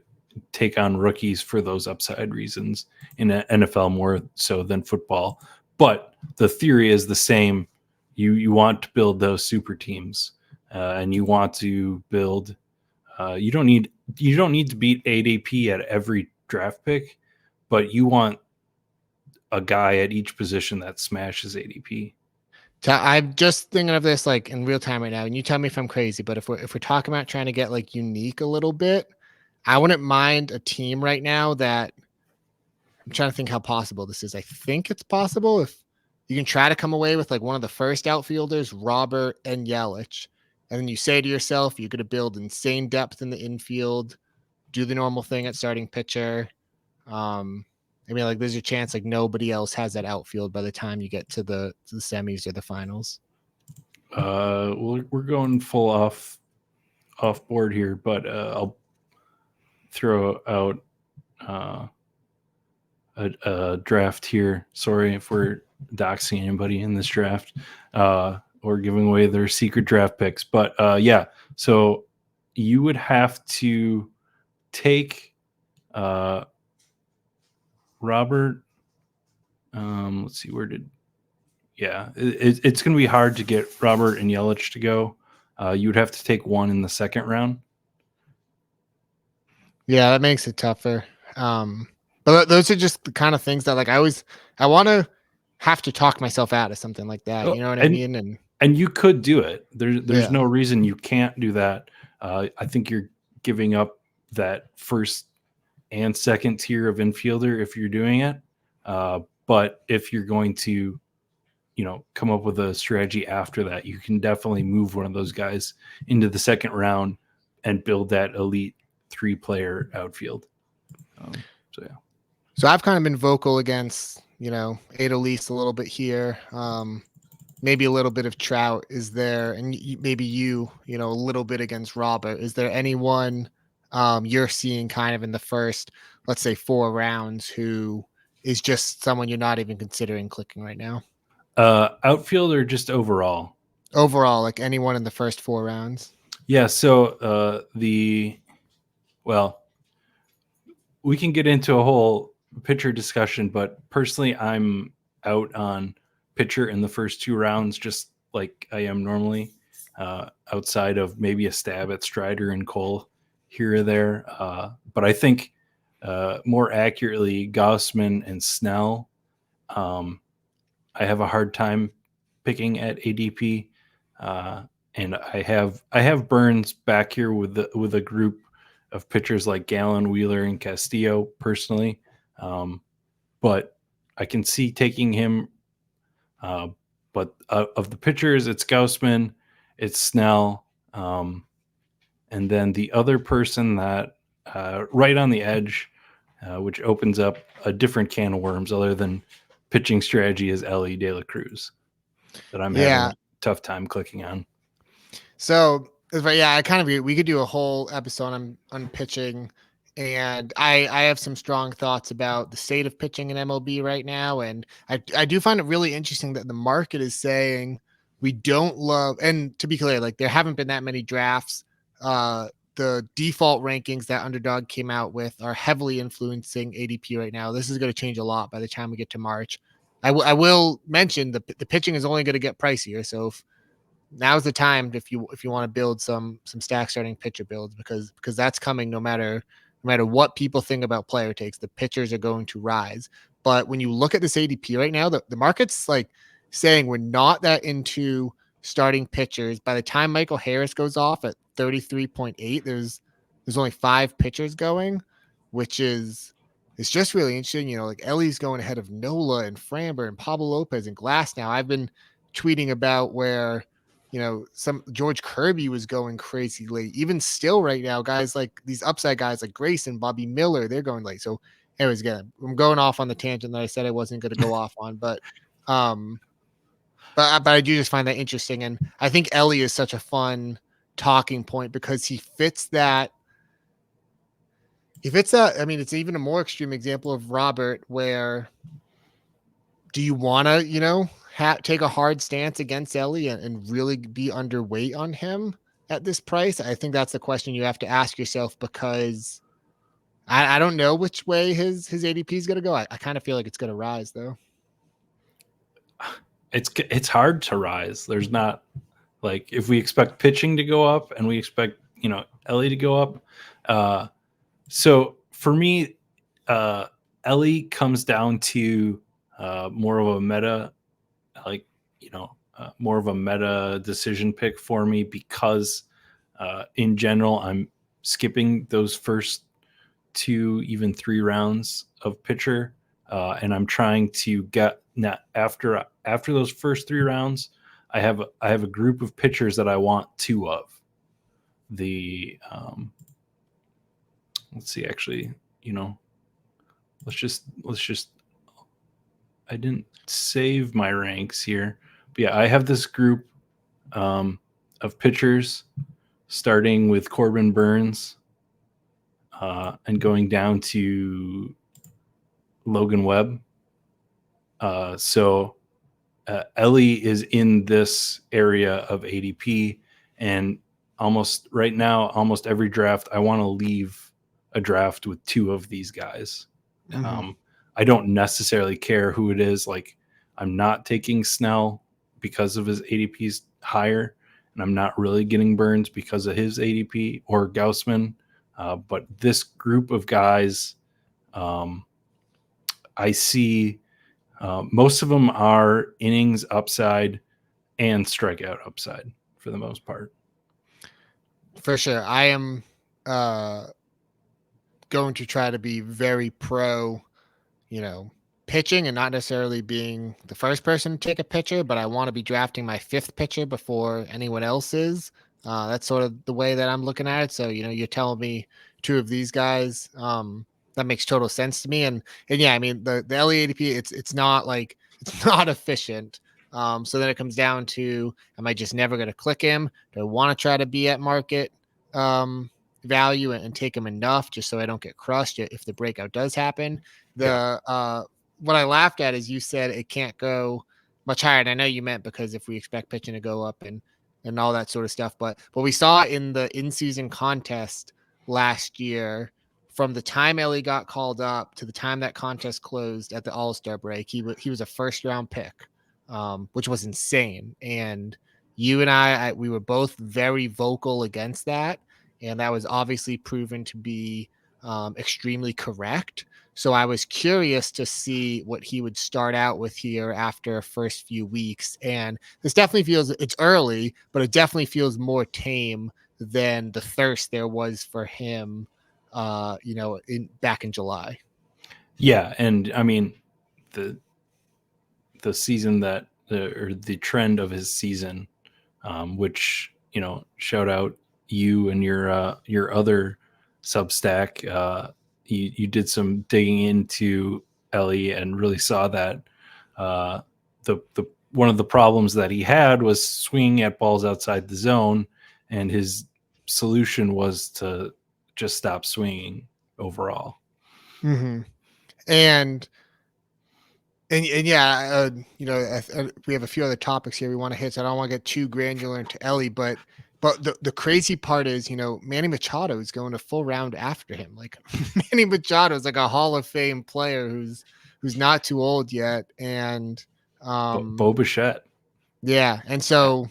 take on rookies for those upside reasons in NFL more so than football. But the theory is the same. You want to build those super teams, and you want to build You don't need to beat ADP at every draft pick, but you want a guy at each position that smashes ADP. I'm just thinking of this like in real time right now, and you tell me if I'm crazy. But if we're talking about trying to get like unique a little bit, I wouldn't mind a team right now that I'm trying to think how possible this is. I think it's possible if you can try to come away with like one of the first outfielders, Robert and Yelich, and then you say to yourself, you're going to build insane depth in the infield, do the normal thing at starting pitcher. I mean, like there's a chance like nobody else has that outfield by the time you get to the semis or the finals. We're going full off board here, but I'll throw out a draft here. Sorry if we're doxing anybody in this draft or giving away their secret draft picks, but yeah. So you would have to take Robert. Let's see, it's going to be hard to get Robert and Yelich to go. You would have to take one in the second round. Yeah, that makes it tougher. But those are just the kind of things that like I want to have to talk myself out of something like that. You know what I mean? And you could do it. There's no reason you can't do that. I think you're giving up that first and second tier of infielder if you're doing it. But if you're going to, come up with a strategy after that, you can definitely move one of those guys into the second round and build that elite 3-player outfield. So, yeah. So I've kind of been vocal against, Adolis a little bit here. Maybe a little bit of Trout is there, and maybe a little bit against Robert. Is there anyone you're seeing kind of in the first, let's say 4 rounds, who is just someone you're not even considering clicking right now? Outfield or just overall? Overall, like anyone in the first 4 rounds. Yeah. So we can get into a whole pitcher discussion, but personally, I'm out on pitcher in the first 2 rounds, just like I am normally, outside of maybe a stab at Strider and Cole here or there. But I think more accurately, Gaussman and Snell, I have a hard time picking at ADP. And I have Burns back here with a group of pitchers like Gallen, Wheeler, and Castillo personally. But I can see taking him. But of the pitchers, it's Gaussman, it's Snell, and then the other person that right on the edge, which opens up a different can of worms other than pitching strategy, is Elly de la Cruz that I'm having a tough time clicking on. So, yeah, I kind of agree. We could do a whole episode on pitching, and I have some strong thoughts about the state of pitching in MLB right now, and I do find it really interesting that the market is saying we don't love. And to be clear, like there haven't been that many drafts. The default rankings that Underdog came out with are heavily influencing ADP right now. This is going to change a lot by the time we get to March. I will mention the pitching is only going to get pricier, so now's the time if you want to build some stack starting pitcher builds because that's coming no matter what people think about player takes. The pitchers are going to rise. But when you look at this ADP right now, the market's like saying we're not that into starting pitchers. By the time Michael Harris goes off at 33.8, there's only 5 pitchers going, which is it's just really interesting. Like Elly's going ahead of Nola and Framber and Pablo Lopez and Glass now. I've been tweeting about where some George Kirby was going crazy late. Even still right now, guys like these upside guys like Grayson, Bobby Miller, they're going late. So anyways, again, I'm going off on the tangent that I said I wasn't going to go off on, but I do just find that interesting. And I think Elly is such a fun talking point because he fits that. I mean, it's even a more extreme example of Robert where do you want to, take a hard stance against Elly and really be underweight on him at this price? I think that's the question you have to ask yourself because I don't know which way his ADP is going to go. I kind of feel like it's going to rise though. It's hard to rise. There's not like if we expect pitching to go up and we expect Elly to go up. So for me, Elly comes down to more of a meta, like, more of a meta decision pick for me because in general, I'm skipping those first 2, even 3 rounds of pitcher. And I'm trying to get after those first 3 rounds, I have a group of pitchers that I want 2 of. Let's see, actually, let's just I didn't save my ranks here, but yeah, I have this group of pitchers starting with Corbin Burns and going down to Logan Webb. So Elly is in this area of ADP, and almost every draft, I want to leave a draft with 2 of these guys. Mm-hmm. I don't necessarily care who it is. Like, I'm not taking Snell because of his ADP's higher, and I'm not really getting Burns because of his ADP or Gaussman. But this group of guys, I see most of them are innings upside and strikeout upside for the most part. For sure. I am going to try to be very pro, pitching and not necessarily being the first person to take a pitcher, but I want to be drafting my 5th pitcher before anyone else is. That's sort of the way that I'm looking at it. So, you're telling me 2 of these guys. That makes total sense to me. And yeah, I mean the Elly ADP, it's not like it's not efficient. So then it comes down to, am I just never going to click him? Do I want to try to be at market value and take him enough just so I don't get crushed if the breakout does happen? What I laughed at is you said it can't go much higher. And I know you meant because if we expect pitching to go up and all that sort of stuff, but we saw in the in-season contest last year, from the time Elly got called up to the time that contest closed at the All-Star break, he was a first-round pick, which was insane. And you and I, we were both very vocal against that, and that was obviously proven to be extremely correct. So I was curious to see what he would start out with here after first few weeks. And this definitely feels, it's early, but it definitely feels more tame than the thirst there was for him, back in July. Yeah, and I mean the season or the trend of his season, which shout out you and your other Substack. You did some digging into Elly and really saw that the one of the problems that he had was swinging at balls outside the zone, and his solution was to just stop swinging overall. Mm-hmm. And yeah, we have a few other topics here we want to hit, so I don't want to get too granular into Elly, but the crazy part is, Manny Machado is going a full round after him. Like, Manny Machado is like a Hall of Fame player who's not too old yet, and Bo Bichette. yeah, and so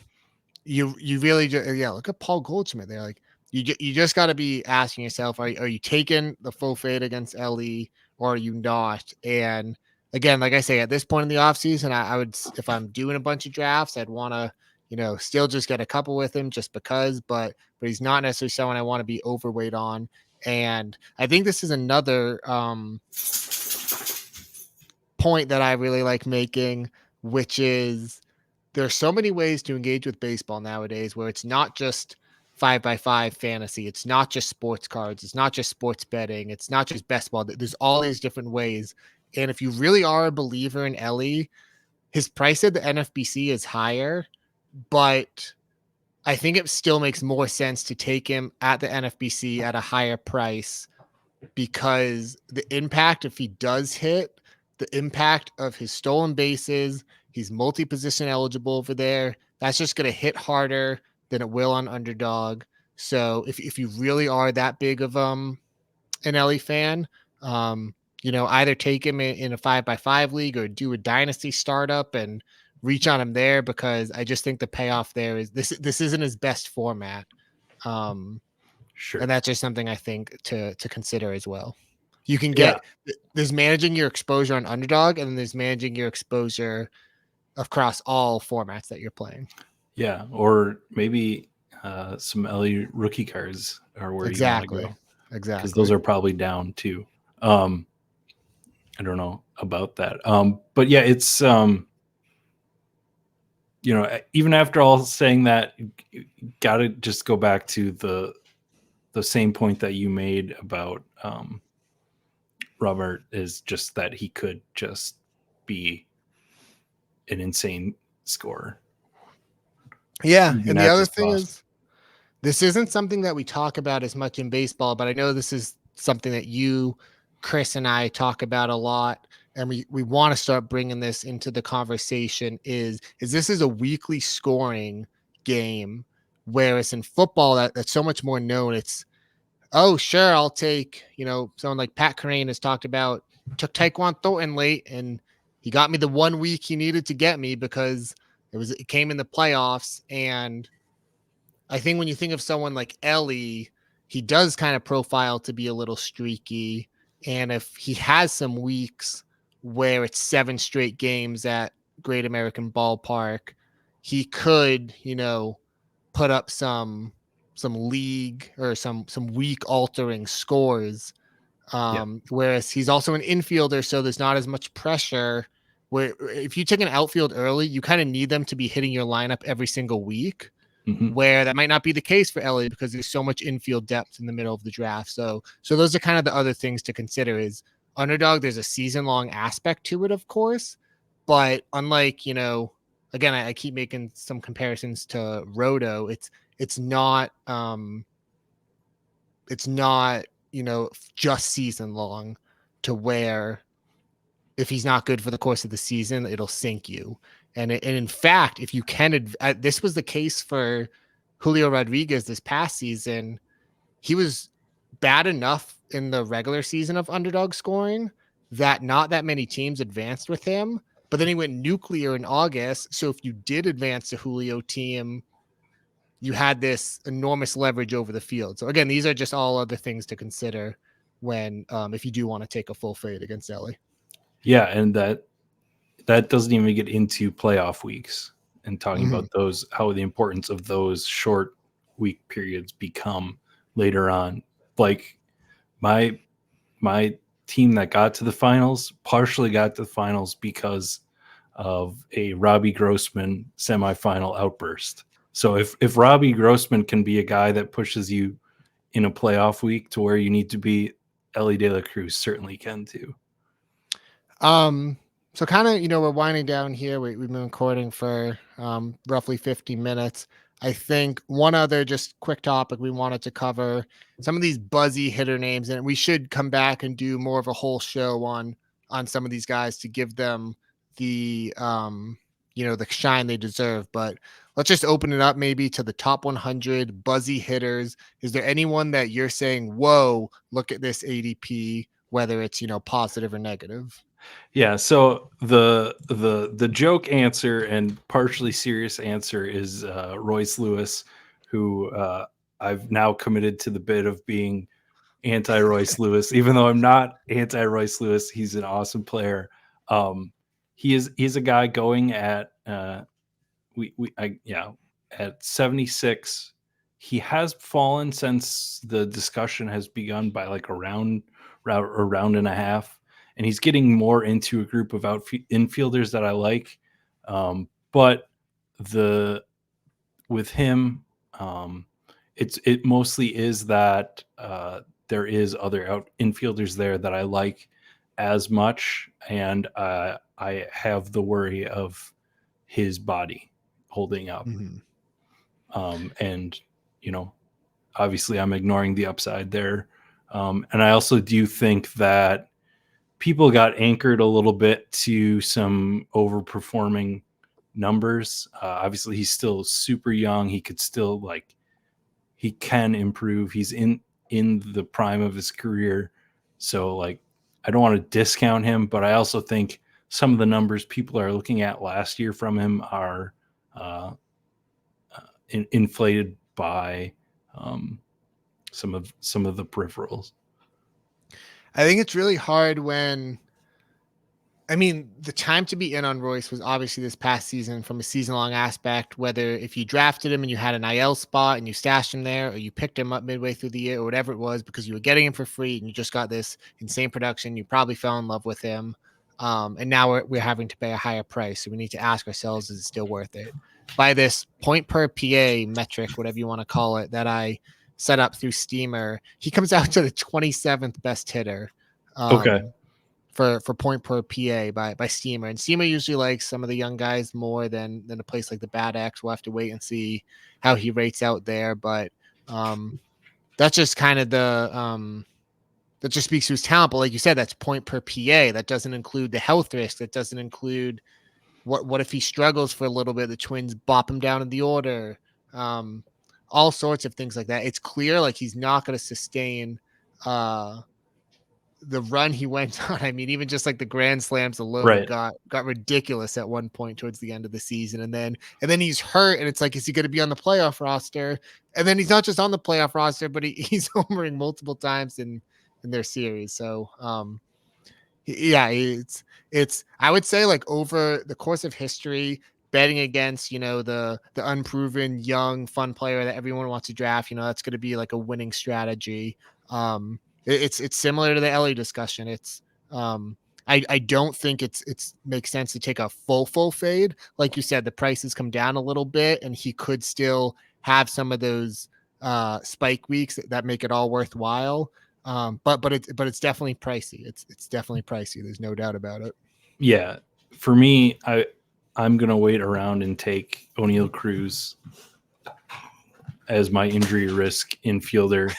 you really look at Paul Goldschmidt there. Like, you just got to be asking yourself, are you taking the full fade against Elly or are you not? And again, like I say, at this point in the offseason, I would, if I'm doing a bunch of drafts, I'd want to, still just get a couple with him just because, but he's not necessarily someone I want to be overweight on. And I think this is another point that I really like making, which is there's so many ways to engage with baseball nowadays where it's not just 5x5 fantasy. It's not just sports cards. It's not just sports betting. It's not just best ball. There's all these different ways. And if you really are a believer in Elly, his price at the NFBC is higher, but I think it still makes more sense to take him at the NFBC at a higher price, because the impact, if he does hit, the impact of his stolen bases, he's multi-position eligible over there. That's just going to hit harder than it will on Underdog. So if you really are that big of an Elly fan, either take him in a 5x5 league or do a dynasty startup and reach on him there, because I just think the payoff there is this isn't his best format. Sure. And that's just something I think to consider as well. You can Yeah. get there's managing your exposure on Underdog, and then there's managing your exposure across all formats that you're playing. Yeah. Or maybe some Elly rookie cards are where you want to Exactly. go, because those Exactly. are probably down too. I don't know about that. But yeah, it's even after all saying that, you gotta just go back to the same point that you made about Robert, is just that he could just be an insane scorer, Yeah, even and the at other this thing cost. is this isn't something that we talk about as much in baseball, but I know this is something that you, Chris, and I talk about a lot, and we want to start bringing this into the conversation. Is this is a weekly scoring game, whereas in football that's so much more known. It's oh sure, I'll take someone like Pat Kerrane has talked about took Taekwon Thornton late, and he got me the 1 week he needed to get me because it came in the playoffs. And I think when you think of someone like Elly, he does kind of profile to be a little streaky. And if he has some weeks where it's 7 straight games at Great American Ballpark, he could, put up some league or some week altering scores. Yeah. Whereas he's also an infielder, so there's not as much pressure. Where if you take an outfield early, you kind of need them to be hitting your lineup every single week, Hmm. where that might not be the case for Elly because there's so much infield depth in the middle of the draft. So those are kind of the other things to consider. Is Underdog, there's a season long aspect to it, of course, but unlike, again, I keep making some comparisons to Roto. It's not just season long, to where if he's not good for the course of the season, it'll sink you. And in fact, if you can, this was the case for Julio Rodriguez this past season. He was bad enough in the regular season of Underdog scoring that not that many teams advanced with him. But then he went nuclear in August. So if you did advance to Julio team, you had this enormous leverage over the field. So again, these are just all other things to consider when if you do want to take a full fade against Elly. Yeah, and that doesn't even get into playoff weeks and talking Mm-hmm. about those, how the importance of those short week periods become later on. Like my my team that got to the finals partially got to the finals because of a Robbie Grossman semifinal outburst. So if Robbie Grossman can be a guy that pushes you in a playoff week to where you need to be, Elly De La Cruz certainly can too. So kind of, we're winding down here. We've been recording for roughly 50 minutes. I think one other just quick topic we wanted to cover, some of these buzzy hitter names, and we should come back and do more of a whole show on some of these guys to give them the the shine they deserve. But let's just open it up maybe to the top 100 buzzy hitters. Is there anyone that you're saying, whoa, look at this ADP, whether it's positive or negative? Yeah, so the joke answer and partially serious answer is Royce Lewis, who I've now committed to the bit of being anti Royce Lewis, even though I'm not anti Royce Lewis. He's an awesome player. He's a guy going at at 76. He has fallen since the discussion has begun by like a round and a half, and he's getting more into a group of infielders that I like. But the with him, it mostly is that there is other infielders there that I like as much, and I have the worry of his body holding up. Mm-hmm. And obviously I'm ignoring the upside there. And I also do think that people got anchored a little bit to some overperforming numbers. Obviously he's still super young. He could still he can improve. He's in the prime of his career. So I don't want to discount him, but I also think some of the numbers people are looking at last year from him are inflated by some of the peripherals. I think it's really hard when, I mean, the time to be in on Royce was obviously this past season from a season-long aspect, whether if you drafted him and you had an IL spot and you stashed him there, or you picked him up midway through the year or whatever it was because you were getting him for free and you just got this insane production. You probably fell in love with him. And now we're having to pay a higher price. So we need to ask ourselves, is it still worth it? By this point per PA metric, whatever you want to call it, that I set up through Steamer, he comes out to the 27th best hitter. Okay. For point per PA by Steamer. And Steamer usually likes some of the young guys more than a place like the Bad X. We'll have to wait and see how he rates out there. But that's just kind of that just speaks to his talent. But like you said, that's point per PA. That doesn't include the health risk. That doesn't include what if he struggles for a little bit, the Twins bop him down in the order. All sorts of things like that. It's clear like he's not going to sustain the run he went on. I mean, even just like the grand slams alone got ridiculous at one point towards the end of the season. And then he's hurt and it's like, is he going to be on the playoff roster? And then he's not just on the playoff roster, but he's homering multiple times in their series. So, yeah, it's, I would say like over the course of history, betting against, the unproven young fun player that everyone wants to draft, that's going to be like a winning strategy. It's similar to the Elly discussion. It's I don't think it's makes sense to take a full fade. Like you said, the prices come down a little bit and he could still have some of those spike weeks that make it all worthwhile. But it's definitely pricey. It's definitely pricey. There's no doubt about it. Yeah. For me, I'm going to wait around and take O'Neal Cruz as my injury risk infielder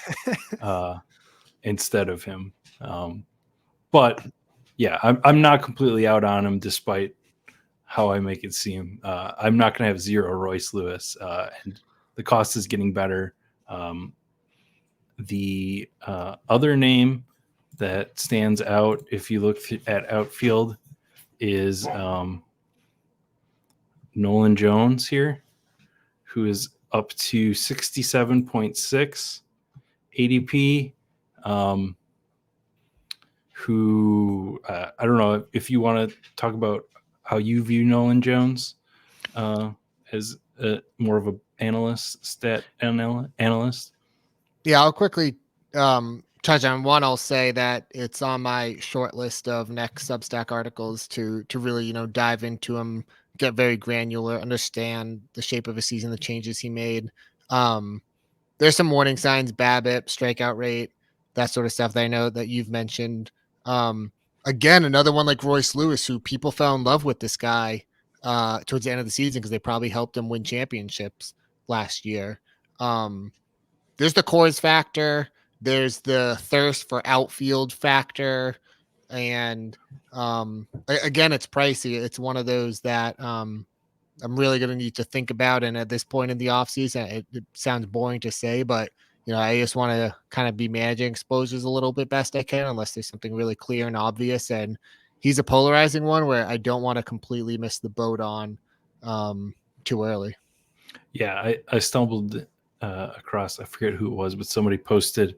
instead of him. But yeah, I'm not completely out on him despite how I make it seem. I'm not going to have zero Royce Lewis, and the cost is getting better. The other name that stands out, if you look at Outfield, is Nolan Jones here, who is up to 67.6 ADP. Who I don't know if you want to talk about how you view Nolan Jones as more of a stat analyst. Yeah, I'll quickly touch on one. I'll say that it's on my short list of next Substack articles to really dive into him, get very granular, understand the shape of a season, the changes he made. There's some warning signs: BABIP, strikeout rate, that sort of stuff that I know that you've mentioned. Again, another one like Royce Lewis, who people fell in love with this guy towards the end of the season because they probably helped him win championships last year. There's the cores factor. There's the thirst for outfield factor. And again, it's pricey. It's one of those that I'm really going to need to think about. And at this point in the offseason, it sounds boring to say, but I just want to kind of be managing exposures a little bit best I can, unless there's something really clear and obvious. And he's a polarizing one where I don't want to completely miss the boat on too early. Yeah, I stumbled across, I forget who it was, but somebody posted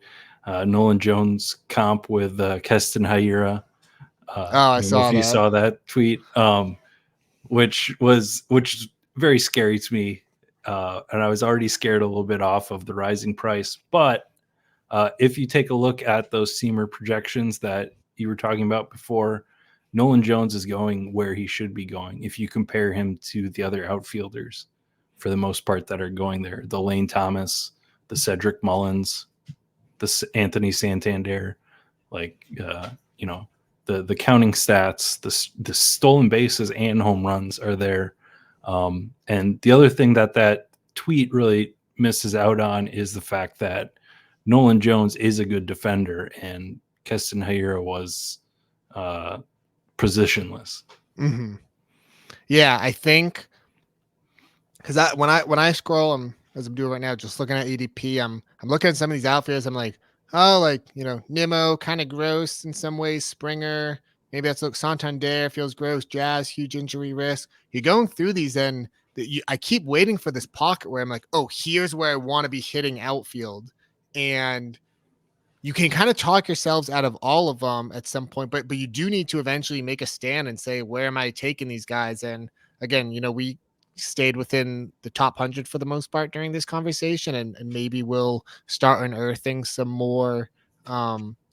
Nolan Jones comp with Keston Hiura. I saw if you saw that tweet, which was very scary to me. And I was already scared a little bit off of the rising price. But if you take a look at those Seamer projections that you were talking about before, Nolan Jones is going where he should be going. If you compare him to the other outfielders, for the most part, that are going there, the Lane Thomas, the Cedric Mullins, the Anthony Santander, the counting stats, the stolen bases and home runs are there. And the other thing that tweet really misses out on is the fact that Nolan Jones is a good defender and Keston Hiura was positionless. Mm-hmm. Yeah, I think because when I scroll, as I'm doing right now, just looking at ADP, I'm looking at some of these outfielders. I'm like, oh, Nimmo, kind of gross in some ways. Springer, maybe that's Santander feels gross. Jazz, huge injury risk. You're going through these, and I keep waiting for this pocket where I'm like, oh, here's where I want to be hitting outfield, and you can kind of talk yourselves out of all of them at some point, but you do need to eventually make a stand and say, where am I taking these guys? And again, we stayed within the top 100 for the most part during this conversation, and maybe we'll start unearthing some more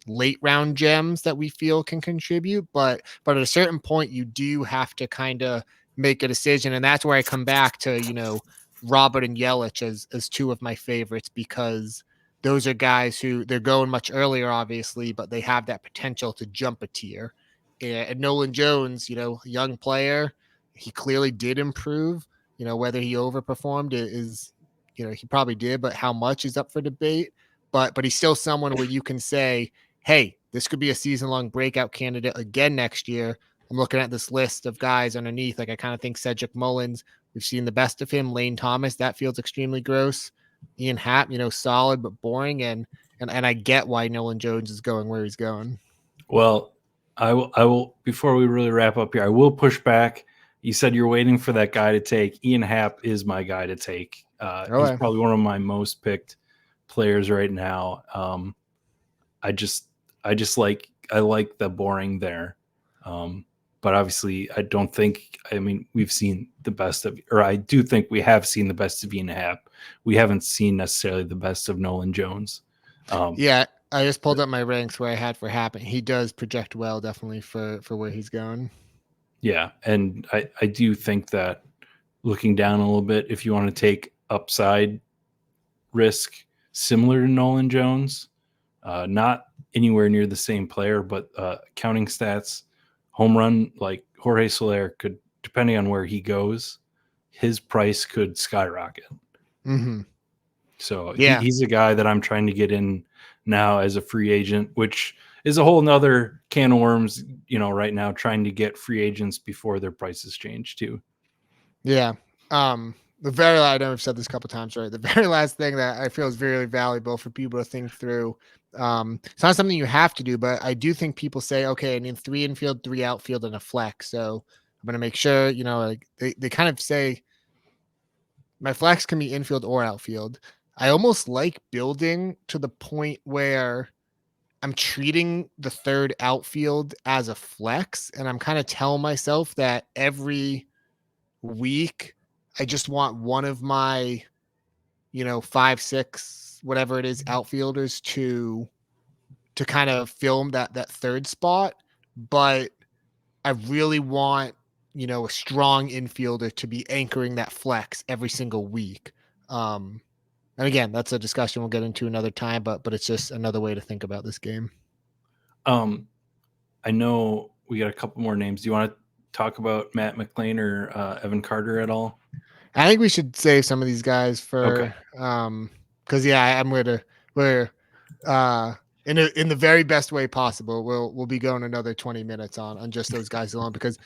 late round gems that we feel can contribute. But at a certain point, you do have to kind of make a decision, and that's where I come back to Robert and Yelich as two of my favorites, because those are guys who they're going much earlier, obviously, but they have that potential to jump a tier. And Nolan Jones, young player, he clearly did improve. Whether he overperformed is, he probably did, but how much is up for debate. But he's still someone where you can say, hey, this could be a season-long breakout candidate again next year. I'm looking at this list of guys underneath. Like, I kind of think Cedric Mullins, we've seen the best of him. Lane Thomas, that feels extremely gross. Ian Happ, solid but boring, and I get why Nolan Jones is going where he's going. Well, I will before we really wrap up here, I will push back. You said you're waiting for that guy to take. Ian Happ is my guy to take. He's probably one of my most picked players right now. I like the boring there. But obviously we've seen the best of, or I do think we have seen the best of Ian Happ. We haven't seen necessarily the best of Nolan Jones. Yeah, I just pulled up my ranks where I had for Happ, and he does project well, definitely for where he's going. Yeah, and I do think that looking down a little bit, if you want to take upside risk similar to Nolan Jones, not anywhere near the same player, but counting stats, home run, like Jorge Soler could, depending on where he goes, his price could skyrocket. Mm-hmm. So he's a guy that I'm trying to get in now as a free agent, which is a whole nother can of worms, right now, trying to get free agents before their prices change too. Yeah. The very last, I know I've said this a couple times, right? The very last thing that I feel is very valuable for people to think through. It's not something you have to do, but I do think people say, okay, I need 3 infield, 3 outfield, and a flex. So I'm going to make sure, like they kind of say my flex can be infield or outfield. I almost like building to the point where I'm treating the third outfield as a flex, and I'm kind of telling myself that every week I just want one of my 5, 6, whatever it is, outfielders to kind of film that third spot. But I really want a strong infielder to be anchoring that flex every single week. And again, that's a discussion we'll get into another time, but it's just another way to think about this game. I know we got a couple more names. Do you want to talk about Matt McLean or Evan Carter at all? I think we should save some of these guys for Okay. Because we're in the very best way possible. We'll be going another 20 minutes on just those guys alone, because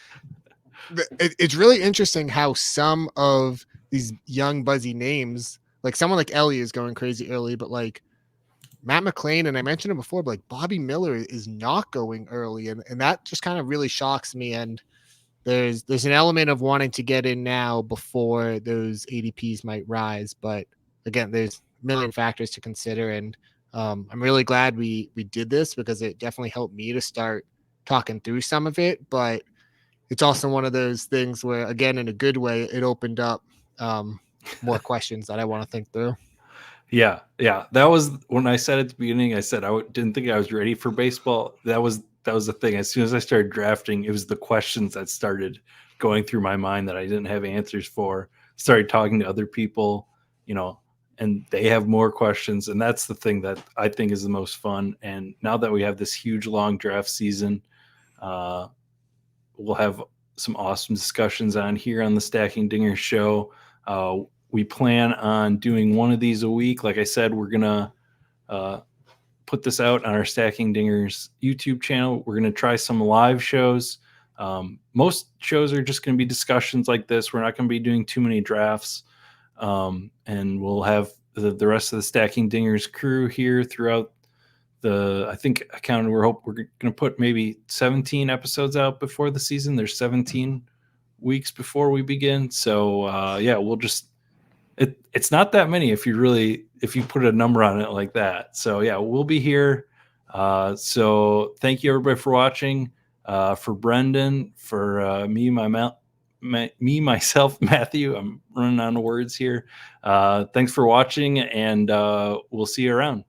it's really interesting how some of these young buzzy names, like someone like Elly is going crazy early, but like Matt McLean, and I mentioned it before, but like Bobby Miller is not going early, and that just kind of really shocks me. And there's an element of wanting to get in now before those ADPs might rise, but again, there's a million factors to consider, and I'm really glad we did this, because it definitely helped me to start talking through some of it. But it's also one of those things where, again, in a good way, it opened up more questions that I want to think through. Yeah. That was when I said at the beginning. I said didn't think I was ready for baseball. That was the thing. As soon as I started drafting, it was the questions that started going through my mind that I didn't have answers for. Started talking to other people, and they have more questions, and that's the thing that I think is the most fun. And now that we have this huge long draft season, we'll have some awesome discussions on here on the Stacking Dingers show. We plan on doing one of these a week. Like I said, we're going to put this out on our Stacking Dingers YouTube channel. We're going to try some live shows. Most shows are just going to be discussions like this. We're not going to be doing too many drafts. And we'll have the rest of the Stacking Dingers crew here throughout I think I counted, we're going to put maybe 17 episodes out before the season. There's 17 weeks before we begin. So we'll just, it's not that many if you really if you put a number on it like that. So yeah, we'll be here. So thank you everybody for watching. For Brendan, for me, myself, Matthew. I'm running out of words here. Thanks for watching, and we'll see you around.